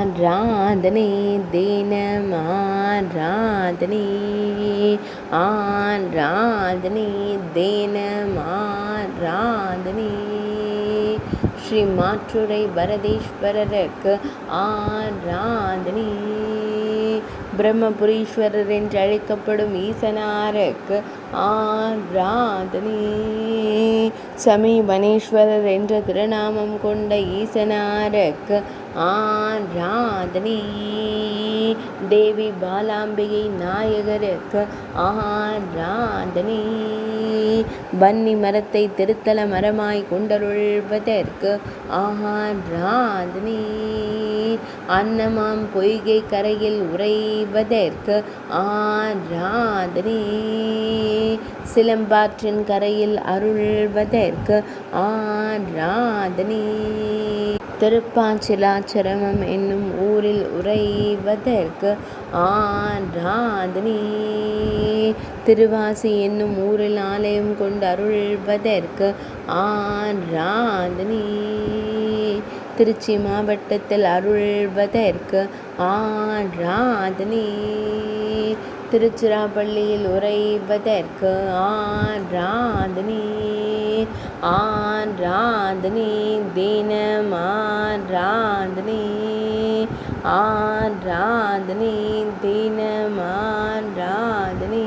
ஆராதனை தினம் ஆராதனை ஆராதனை தினம் ஆராதனை ஸ்ரீ மாற்றுரை பரதேஸ்வரருக்கு ஆராதனை பிரம்மபுரீஸ்வரர் என்று அழைக்கப்படும் ஈசனாருக்கு ஆராதனை சமீபனேஸ்வரர் என்ற திருநாமம் கொண்ட ஈசனாருக்கு ஆராதனை தேவி பாலாம்பிகை நாயகருக்கு ஆராதனை வன்னி மரத்தை திருத்தல மரமாய் கொண்டருள்வதற்கு ஆராதனை அன்னமாம் பொய்கை கரையில் உறைவதற்கு ஆராதனை சிலம்பாற்றின் கரையில் அருள்வதற்கு ஆராதனை திருப்பாச்சிலாச்சரமம் என்னும் ஊரில் உறைவதற்கு ஆராதனை திருவாசி என்னும் ஊரில் ஆலயம் கொண்டு அருள்வதற்கு ஆராதனை திருச்சி மாவட்டத்தில் அருள்வதற்கு ஆராதனை திருச்சிராப்பள்ளியில் உறைவதற்கு ஆராதனை ஆராதனை தினம் ஆராதனை ஆராதனை தினம் ஆராதனை